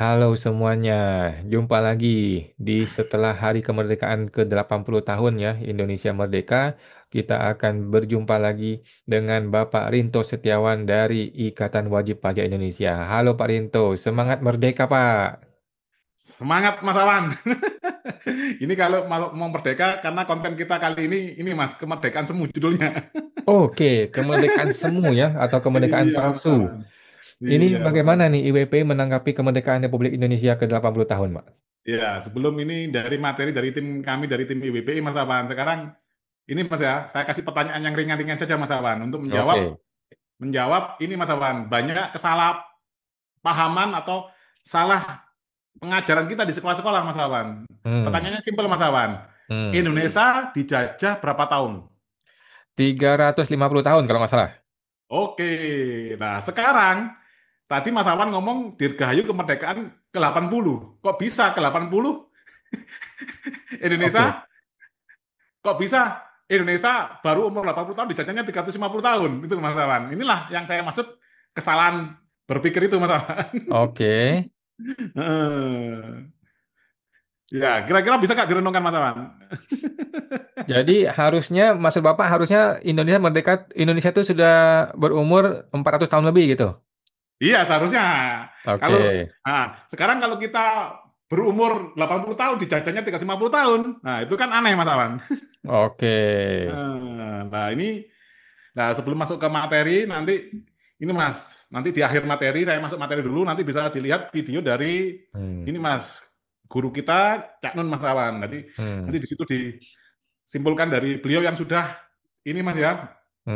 Halo semuanya, jumpa lagi di setelah Hari Kemerdekaan ke-80 tahun ya, Indonesia Merdeka. Kita akan berjumpa lagi dengan Bapak Rinto Setiawan dari Ikatan Wajib Pajak Indonesia. Halo Pak Rinto, semangat merdeka Pak. Semangat Mas Awan. Ini kalau mau merdeka karena konten kita kali ini Mas, kemerdekaan semu judulnya. Oke, kemerdekaan semu ya, atau kemerdekaan Iya Mas palsu. Awan. Ini Iya betul. bagaimana nih IWP menanggapi kemerdekaan Republik Indonesia ke-80 tahun, Pak? Iya, sebelum ini dari materi dari tim kami dari tim IWPI Mas Awan. Sekarang ini Mas ya, saya kasih pertanyaan yang ringan-ringan saja Mas Awan untuk menjawab Oke. menjawab ini Mas Awan. Banyak kesalahpahaman atau salah pengajaran kita di sekolah-sekolah Mas Awan. Hmm, Pertanyaannya simpel Mas Awan. hmm. Indonesia dijajah berapa tahun? 350 tahun kalau nggak salah. Oke, nah sekarang tadi Mas Awan ngomong Dirgahayu kemerdekaan ke-80. Kok bisa ke-80? Oke. Indonesia, kok bisa Indonesia baru umur 80 tahun dijajahnya 350 tahun? Itu Mas Awan. Inilah yang saya maksud kesalahan berpikir itu Mas Awan. Oke. Eh, Ya, kira-kira bisa nggak direnungkan Mas Awan? Jadi harusnya, maksud Bapak harusnya Indonesia merdeka, Indonesia itu sudah berumur 400 tahun lebih gitu. Iya, seharusnya. Kalau Oke, sekarang kalau kita berumur 80 tahun dijajahnya 350 tahun. Nah, itu kan aneh Mas Awan. oke. Nah, nah sebelum masuk ke materi nanti ini Mas, nanti di akhir materi saya masuk materi dulu nanti bisa dilihat video dari Hmm, ini Mas, guru kita Cak Nun Mas Awan. Nanti hmm, di situ disimpulkan dari beliau yang sudah ini Mas ya,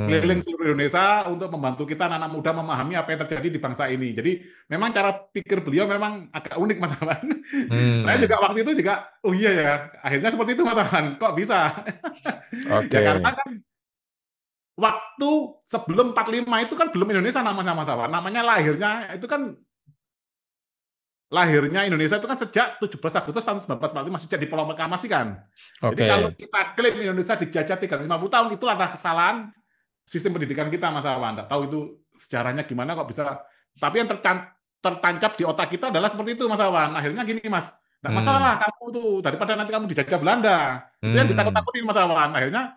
keliling hmm, seluruh Indonesia untuk membantu kita anak-anak muda memahami apa yang terjadi di bangsa ini. Jadi memang cara pikir beliau memang agak unik Mas Awan. Saya hmm. juga waktu itu juga, oh iya ya, akhirnya seperti itu Mas Awan. Kok bisa? Ya karena Oke, kan waktu sebelum 45 itu kan belum Indonesia namanya Mas Awan. Namanya lahirnya Indonesia itu kan sejak 17 Agustus tahun 1945 sejak di Pulau Reklamasi kan. Jadi kalau oke. kita klaim Indonesia dijajah 350 tahun itu adalah kesalahan sistem pendidikan kita Mas Awan. Nggak tahu itu sejarahnya gimana kok bisa. Tapi yang tertancap di otak kita adalah seperti itu Mas Awan. Akhirnya gini Mas, nggak masalah Hmm, kamu tuh daripada nanti kamu dijajah Belanda. Itu yang hmm, ditakut-takutin Mas Awan. Akhirnya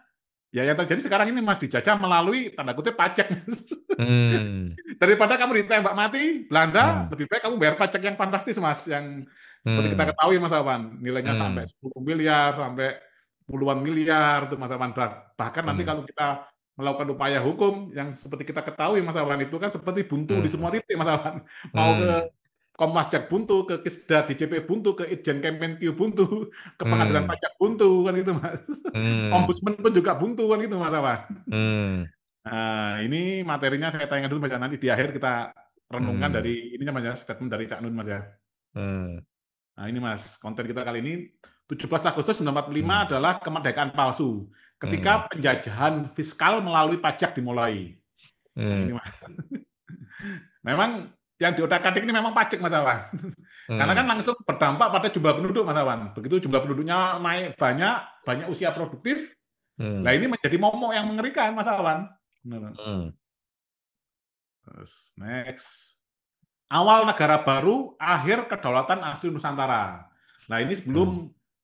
ya yang terjadi sekarang ini Mas dijajah melalui tanda kutip pajak Mas. hmm, Daripada kamu ditembak mati Belanda, hmm, lebih baik kamu bayar pajak yang fantastis Mas, yang seperti kita hmm, ketahui Mas Awan, nilainya sampai hmm, 10 miliar, sampai puluhan miliar tuh Mas Awan. Bahkan nanti hmm, kalau kita melakukan upaya hukum yang seperti kita ketahui Mas Awan itu kan seperti buntu di hmm, semua titik Mas Awan. Mau ke hmm, Komwasjak buntu, ke Kisda DJP buntu, ke Itjen Kemenkyu buntu, ke pengadilan hmm, pajak buntu kan gitu Mas. hmm, Ombudsman pun juga buntu kan gitu Mas Awan. hmm, Nah, ini materinya saya tanya dulu Mas ya. Nanti di akhir kita renungkan dari hmm, ininya Mas ya, statement dari Cak Nun Mas ya. hmm, Nah, ini Mas, konten kita kali ini 17 Agustus 1945 hmm, adalah kemerdekaan palsu. Ketika hmm, penjajahan fiskal melalui pajak dimulai. Nah, hmm, ini Mas. Memang yang diotak-atik ini memang pajak Mas Awan. Karena kan hmm, langsung berdampak pada jumlah penduduk Mas Awan. Begitu jumlah penduduknya naik banyak, banyak usia produktif. Nah, hmm, ini menjadi momok yang mengerikan Mas Awan. Benar. hmm, Terus next. Awal negara baru, akhir kedaulatan asli Nusantara. Nah, ini hmm, sebelum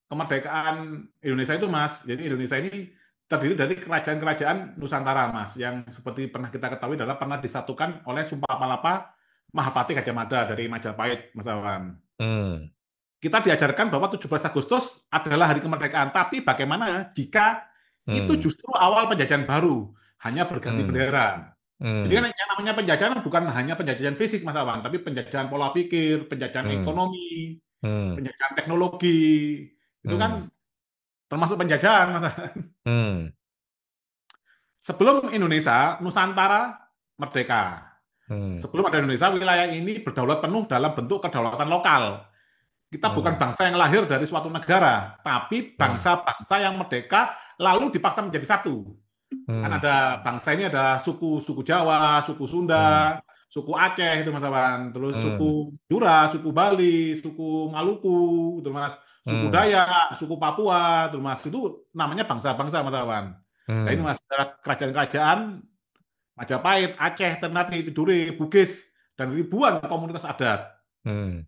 kemerdekaan Indonesia itu, Mas. Jadi Indonesia ini terdiri dari kerajaan-kerajaan Nusantara, Mas, yang seperti pernah kita ketahui adalah pernah disatukan oleh Sumpah Palapa Mahapati Gajah Mada dari Majapahit, Mas Awan. hmm, Kita diajarkan bahwa 17 Agustus adalah hari kemerdekaan, tapi bagaimana jika itu hmm, justru awal penjajahan baru, hanya berganti hmm, bendera. Jadi kan hmm, yang namanya penjajahan bukan hanya penjajahan fisik, Mas Awan, tapi penjajahan pola pikir, penjajahan hmm, ekonomi, hmm, penjajahan teknologi. Itu hmm, kan termasuk penjajahan, Mas Awan. hmm, Sebelum Indonesia, Nusantara merdeka. hmm, Sebelum ada Indonesia, wilayah ini berdaulat penuh dalam bentuk kedaulatan lokal. Kita bukan hmm, bangsa yang lahir dari suatu negara, tapi hmm, bangsa-bangsa yang merdeka lalu dipaksa menjadi satu. Kan hmm, ada bangsa ini ada suku Jawa, suku hmm, Sunda, suku Aceh itu Mas Awan, terus hmm, suku Jura, suku Bali, suku Maluku, itu Mas, suku hmm, Dayak, suku Papua, itu Mas, itu namanya bangsa-bangsa Mas Awan. Nah ini hmm, Mas, kerajaan-kerajaan Majapahit, Aceh, Ternate, Tidore, Bugis, dan ribuan komunitas adat. hmm,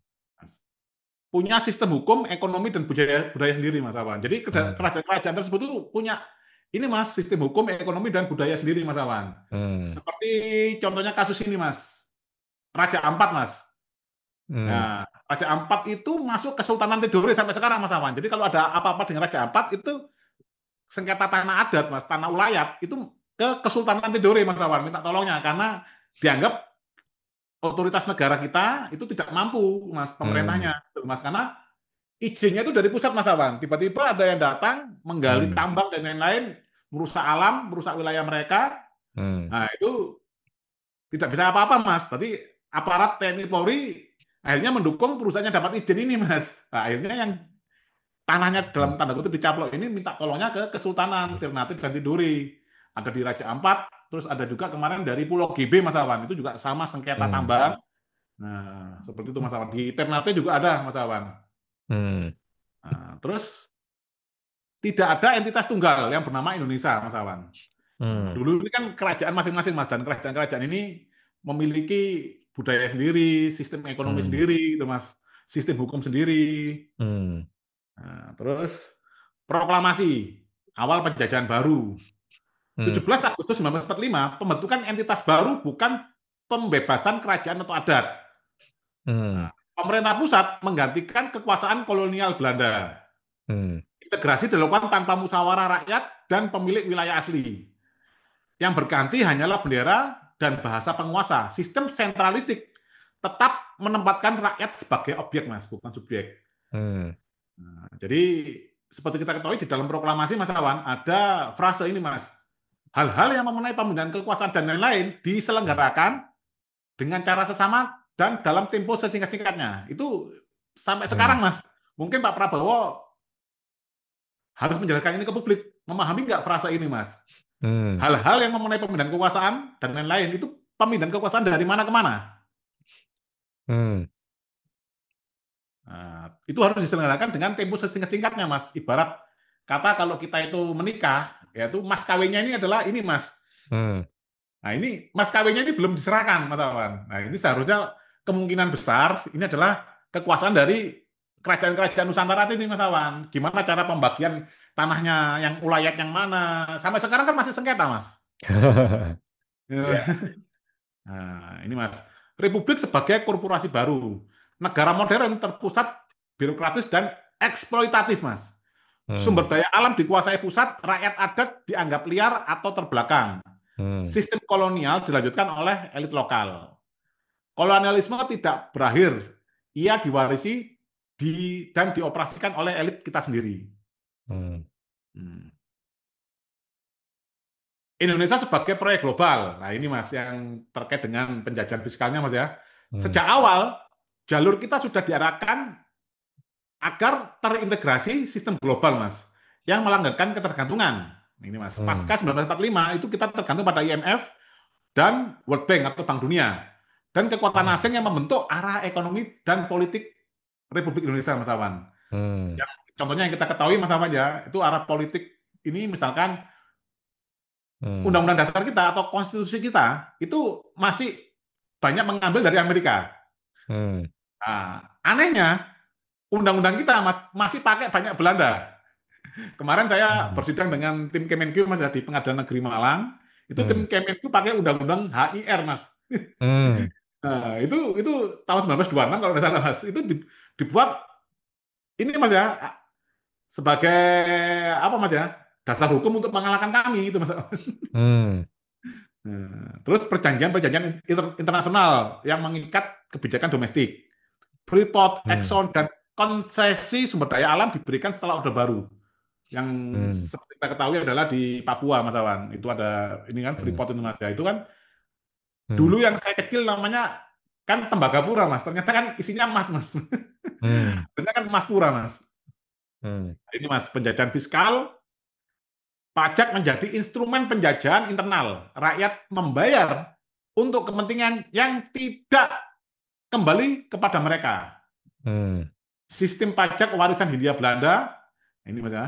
punya sistem hukum, ekonomi, dan budaya budaya sendiri, Mas Awan. Jadi Hmm. kerajaan-kerajaan tersebut itu punya ini, Mas, sistem hukum, ekonomi, dan budaya sendiri, Mas Awan. Hmm. Seperti contohnya kasus ini, Mas, Raja Ampat, Mas. Hmm. Nah, Raja Ampat itu masuk Kesultanan Tidore sampai sekarang, Mas Awan. Jadi kalau ada apa-apa dengan Raja Ampat itu sengketa tanah adat, Mas, tanah ulayat itu ke Kesultanan Tidore, Mas Awan, minta tolongnya karena dianggap otoritas negara kita itu tidak mampu, Mas, Hmm. pemerintahnya, Mas, karena izinnya itu dari pusat, Mas Awan. Tiba-tiba ada yang datang menggali Hmm. tambang dan lain-lain, merusak alam, merusak wilayah mereka. Hmm. Nah, itu tidak bisa apa-apa, Mas. Tadi aparat TNI Polri akhirnya mendukung perusahaannya dapat izin ini, Mas. Nah, akhirnya yang tanahnya dalam tanda kutip dicaplok ini minta tolongnya ke Kesultanan Ternate dan Tidore. Ada di Raja Ampat, terus ada juga kemarin dari Pulau GB, Mas Awan. Itu juga sama sengketa Hmm. tambang. Nah, seperti itu, Mas Awan. Di Ternate juga ada, Mas Awan. Hmm. Nah, terus tidak ada entitas tunggal yang bernama Indonesia, Mas Awan. Nah, Hmm. dulu ini kan kerajaan masing-masing, Mas, dan kerajaan-kerajaan ini memiliki budaya sendiri, sistem ekonomi Hmm. sendiri, itu, Mas, sistem hukum sendiri. Hmm. Nah, terus proklamasi awal penjajahan baru. Hmm. 17 Agustus 1945, pembentukan entitas baru bukan pembebasan kerajaan atau adat. Hmm. Nah, pemerintah pusat menggantikan kekuasaan kolonial Belanda. Hmm. Integrasi dilakukan tanpa musyawarah rakyat dan pemilik wilayah asli. Yang berganti hanyalah bendera dan bahasa penguasa. Sistem sentralistik tetap menempatkan rakyat sebagai objek, Mas, bukan subjek. Hmm. Nah, jadi seperti kita ketahui di dalam proklamasi, Mas Awan, ada frase ini, Mas. Hal-hal yang memenai pemindahan kekuasaan dan lain-lain diselenggarakan dengan cara sesama dan dalam tempo sesingkat-singkatnya. Itu sampai Hmm. sekarang, Mas. Mungkin Pak Prabowo harus menjelaskan ini ke publik. Memahami nggak frase ini, Mas? Hmm. Hal-hal yang memenai pemindahan kekuasaan dan lain-lain itu pemindahan kekuasaan dari mana ke mana. Hmm. Nah, itu harus diselenggarakan dengan tempo sesingkat-singkatnya, Mas. Ibarat kata kalau kita itu menikah, yaitu mas kawinnya ini adalah ini, Mas. Hmm. Nah, ini mas kawinnya ini belum diserahkan, Mas Awan. Nah, ini seharusnya kemungkinan besar ini adalah kekuasaan dari kerajaan-kerajaan Nusantara ini, Mas Awan. Gimana cara pembagian tanahnya, yang ulayat yang mana? Sampai sekarang kan masih sengketa, Mas. Ya. Nah, ini Mas, Republik sebagai korporasi baru, negara modern terpusat, birokratis dan eksploitatif, Mas. Sumber Hmm. daya alam dikuasai pusat, rakyat adat dianggap liar atau terbelakang. Hmm. Sistem kolonial dilanjutkan oleh elit lokal. Kolonialisme tidak berakhir, ia diwarisi dan dioperasikan oleh elit kita sendiri. Hmm. Hmm. Indonesia sebagai proyek global. Nah, ini Mas yang terkait dengan penjajahan fiskalnya, Mas ya. Hmm. Sejak awal jalur kita sudah diarahkan agar terintegrasi sistem global, Mas, yang melanggengkan ketergantungan. Ini Mas, Hmm. pasca 1945 itu kita tergantung pada IMF dan World Bank atau Bank Dunia dan kekuatan asing yang membentuk arah ekonomi dan politik Republik Indonesia, Mas Awan. Hmm. Yang contohnya yang kita ketahui, Mas Awan ya, itu arah politik ini misalkan Hmm. undang-undang dasar kita atau konstitusi kita itu masih banyak mengambil dari Amerika. Hmm. Nah, anehnya undang-undang kita masih pakai banyak Belanda. Kemarin saya Hmm. bersidang dengan tim Kemenq, Mas, ya, di Pengadilan Negeri Malang. Itu Hmm. tim Kemenq pakai undang-undang HIR, Mas. Hmm. Nah, itu tahun 1926 kalau tidak salah, Mas. Itu dibuat ini, Mas ya, sebagai apa, Mas ya? Dasar hukum untuk mengalahkan kami itu, Mas. Hmm. Nah, terus perjanjian-perjanjian internasional yang mengikat kebijakan domestik. Freeport, Hmm. Exxon, dan konsesi sumber daya alam diberikan setelah Orde Baru. Yang Hmm. seperti kita ketahui adalah di Papua, Mas Awan. Itu ada ini kan Hmm. Freeport itu, Mas. Ya, itu kan Hmm. dulu yang saya kecil namanya kan Tembagapura, Mas. Ternyata kan isinya emas, Mas. Hmm. Ternyata kan emas pura, Mas. Hmm. Ini, Mas, penjajahan fiskal, pajak menjadi instrumen penjajahan internal. Rakyat membayar untuk kepentingan yang tidak kembali kepada mereka. Hmm. Sistem pajak warisan Hindia Belanda, ini Mas ya,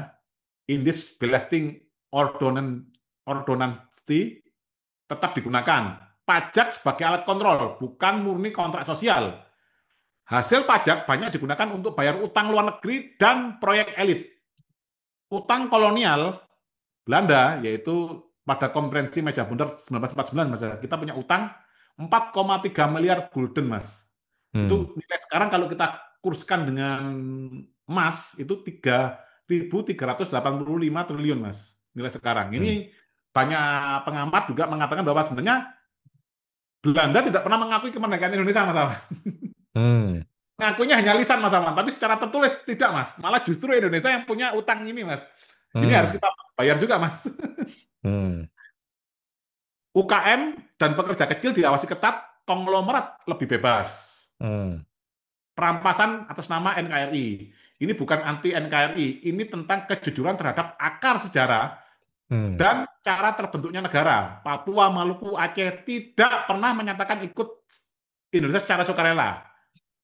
Indis Belasting Ordonansi tetap digunakan. Pajak sebagai alat kontrol, bukan murni kontrak sosial. Hasil pajak banyak digunakan untuk bayar utang luar negeri dan proyek elit. Utang kolonial Belanda, yaitu pada konferensi Meja Bundar 1949, Mas, kita punya utang 4,3 miliar gulden, Mas. Hmm. Itu nilai sekarang kalau kita kurskan dengan emas, itu 3.385 triliun, Mas, nilai sekarang. Hmm. Ini banyak pengamat juga mengatakan bahwa sebenarnya Belanda tidak pernah mengakui kemerdekaan Indonesia, Mas Awan. Hmm. Ngakuinya hanya lisan, Mas Awan, tapi secara tertulis tidak, Mas. Malah justru Indonesia yang punya utang ini, Mas. Ini harus Hmm. kita bayar juga, Mas. Hmm. UKM dan pekerja kecil diawasi ketat, konglomerat lebih bebas. Hmm. Perampasan atas nama NKRI. Ini bukan anti NKRI, ini tentang kejujuran terhadap akar sejarah Hmm. dan cara terbentuknya negara. Papua, Maluku, Aceh tidak pernah menyatakan ikut Indonesia secara sukarela.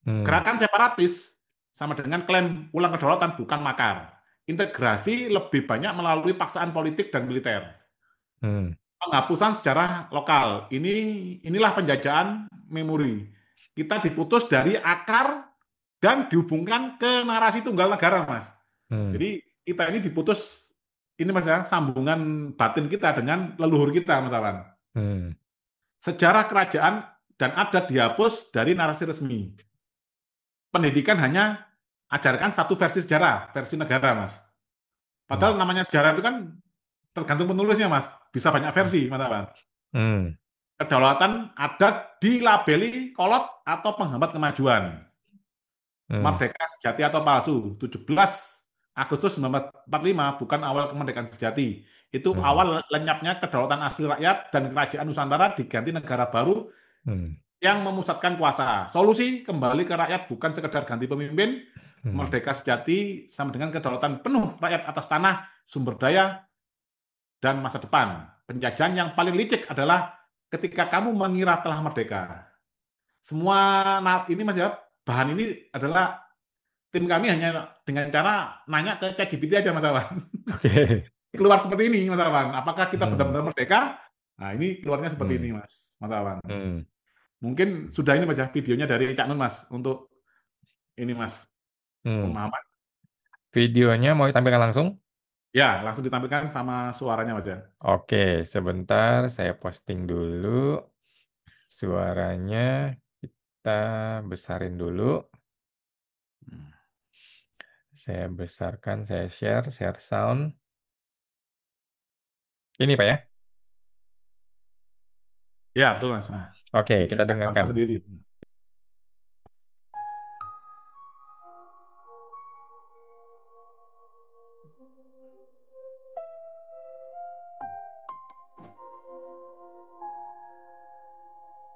Hmm. Gerakan separatis sama dengan klaim ulang kedaulatan bukan makar. Integrasi lebih banyak melalui paksaan politik dan militer. Hmm. Penghapusan sejarah lokal. Inilah penjajahan memori. Kita diputus dari akar dan dihubungkan ke narasi tunggal negara, Mas. Hmm. Jadi kita ini diputus ini, Mas, ya, sambungan batin kita dengan leluhur kita, Mas Awan. Hmm. Sejarah kerajaan dan adat dihapus dari narasi resmi. Pendidikan hanya ajarkan satu versi sejarah, versi negara, Mas. Hmm. Padahal namanya sejarah itu kan tergantung penulisnya, Mas. Bisa banyak versi, Mas Awan. Hmm. Kedaulatan adat dilabeli kolot atau penghambat kemajuan. Hmm. Merdeka sejati atau palsu. 17 Agustus 1945 bukan awal kemerdekaan sejati. Itu Hmm. awal lenyapnya kedaulatan asli rakyat dan kerajaan Nusantara diganti negara baru Hmm. yang memusatkan kuasa. Solusi kembali ke rakyat bukan sekedar ganti pemimpin. Hmm. Merdeka sejati sama dengan kedaulatan penuh rakyat atas tanah, sumber daya, dan masa depan. Penjajahan yang paling licik adalah ketika kamu mengira telah merdeka. Semua ini, Mas, ya, bahan ini adalah tim kami hanya dengan cara nanya ke ChatGPT aja, Mas Awan. Oke. Keluar seperti ini, Mas Awan. Apakah kita Hmm. benar-benar merdeka? Nah, ini keluarnya seperti Hmm. ini, Mas Awan. Hmm. Mungkin sudah ini, Mas, ya, videonya dari Cak Nun, Mas, untuk ini, Mas, Hmm. pemahaman. Videonya mau ditampilkan langsung? Ya, langsung ditampilkan sama suaranya, Mas, ya. Oke, sebentar saya posting dulu suaranya. Kita besarin dulu. Saya besarkan, saya share sound. Ini Pak ya? Ya, betul, Mas. Nah, Oke, kita dicek bangsa dengarkan. sendiri.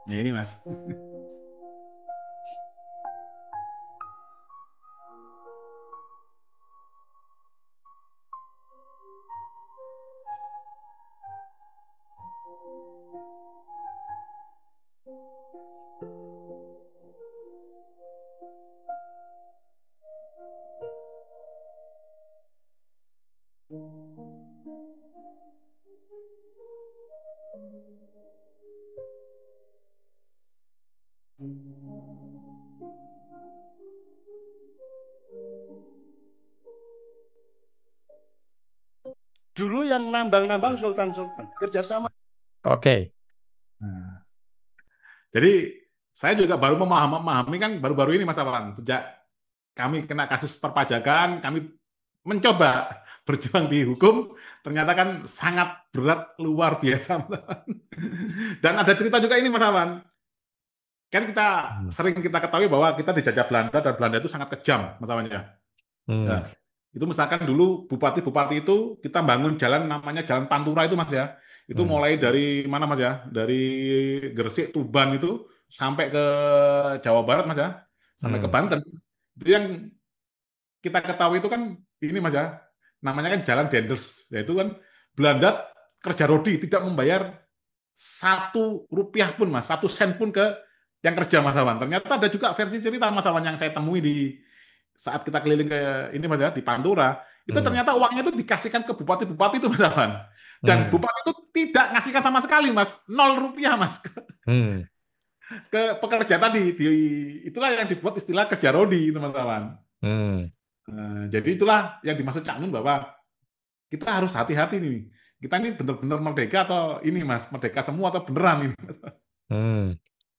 Ya, ini, Mas. Dulu yang nambang-nambang sultan-sultan kerjasama. Oke. Nah, jadi saya juga baru memahami kan baru-baru ini, Mas Awan. Sejak kami kena kasus perpajakan, kami mencoba berjuang di hukum, ternyata kan sangat berat, luar biasa, Mas Awan. Dan ada cerita juga ini, Mas Awan. Kan kita Hmm. sering kita ketahui bahwa kita dijajah Belanda dan Belanda itu sangat kejam, Mas Awan, ya. Nah, Hmm. itu misalkan dulu bupati-bupati itu kita bangun jalan namanya Jalan Pantura itu, Mas, ya. Itu Hmm. mulai dari mana, Mas, ya? Dari Gresik, Tuban itu sampai ke Jawa Barat, Mas, ya. Sampai ke Hmm. Banten. Itu yang kita ketahui itu kan ini, Mas, ya. Namanya kan Jalan Dendels. Yaitu kan Belanda kerja rodi tidak membayar 1 rupiah pun, Mas, 1 sen pun ke yang kerja, Mas Awan. Ternyata ada juga versi cerita, Mas Awan, yang saya temui di saat kita keliling ke ini, Mas, ya, di Pantura. Itu Hmm. ternyata uangnya itu dikasihkan ke bupati-bupati itu, Mas Awan. Dan Hmm. bupati itu tidak ngasihkan sama sekali, Mas. 0 rupiah, Mas. Hmm. ke pekerja tadi. Itulah yang dibuat istilah kerja rodi, teman-teman. Hmm. Jadi itulah yang dimaksud Cak Nun bahwa kita harus hati-hati nih. Kita ini benar-benar merdeka atau ini Mas, merdeka semua atau beneran ini. Hmm.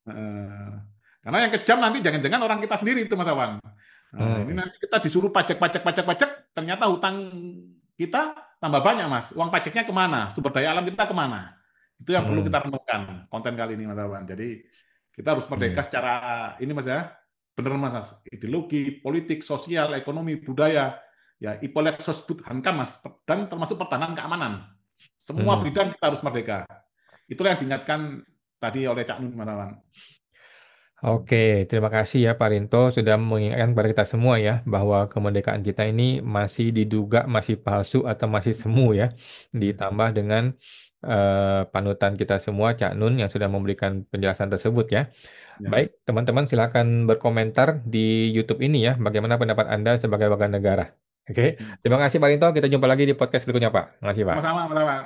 Eh, Karena yang kejam nanti jangan-jangan orang kita sendiri itu Mas Awan. Nah, ini Hmm. nanti kita disuruh pajak, ternyata hutang kita tambah banyak Mas. Uang pajaknya kemana? Sumber daya alam kita kemana? Itu yang perlu Hmm. kita renungkan konten kali ini Mas Awan. Jadi kita harus merdeka Hmm. secara ini Mas ya. Benar Mas. Ideologi, politik, sosial, ekonomi, budaya. Ya, ipolek sosbud hankam Mas. Dan termasuk pertahanan keamanan. Semua Hmm. bidang kita harus merdeka. Itulah yang diingatkan tadi oleh Cak Nun Mas Awan. Oke, terima kasih ya Pak Rinto sudah mengingatkan kepada kita semua ya bahwa kemerdekaan kita ini masih diduga masih palsu atau masih semu ya. Ditambah dengan panutan kita semua Cak Nun yang sudah memberikan penjelasan tersebut ya. Ya. Baik, teman-teman silakan berkomentar di YouTube ini ya bagaimana pendapat Anda sebagai warga negara. Oke, terima kasih Pak Rinto. Kita jumpa lagi di podcast berikutnya Pak. Terima kasih Pak. Sama-sama, Pak.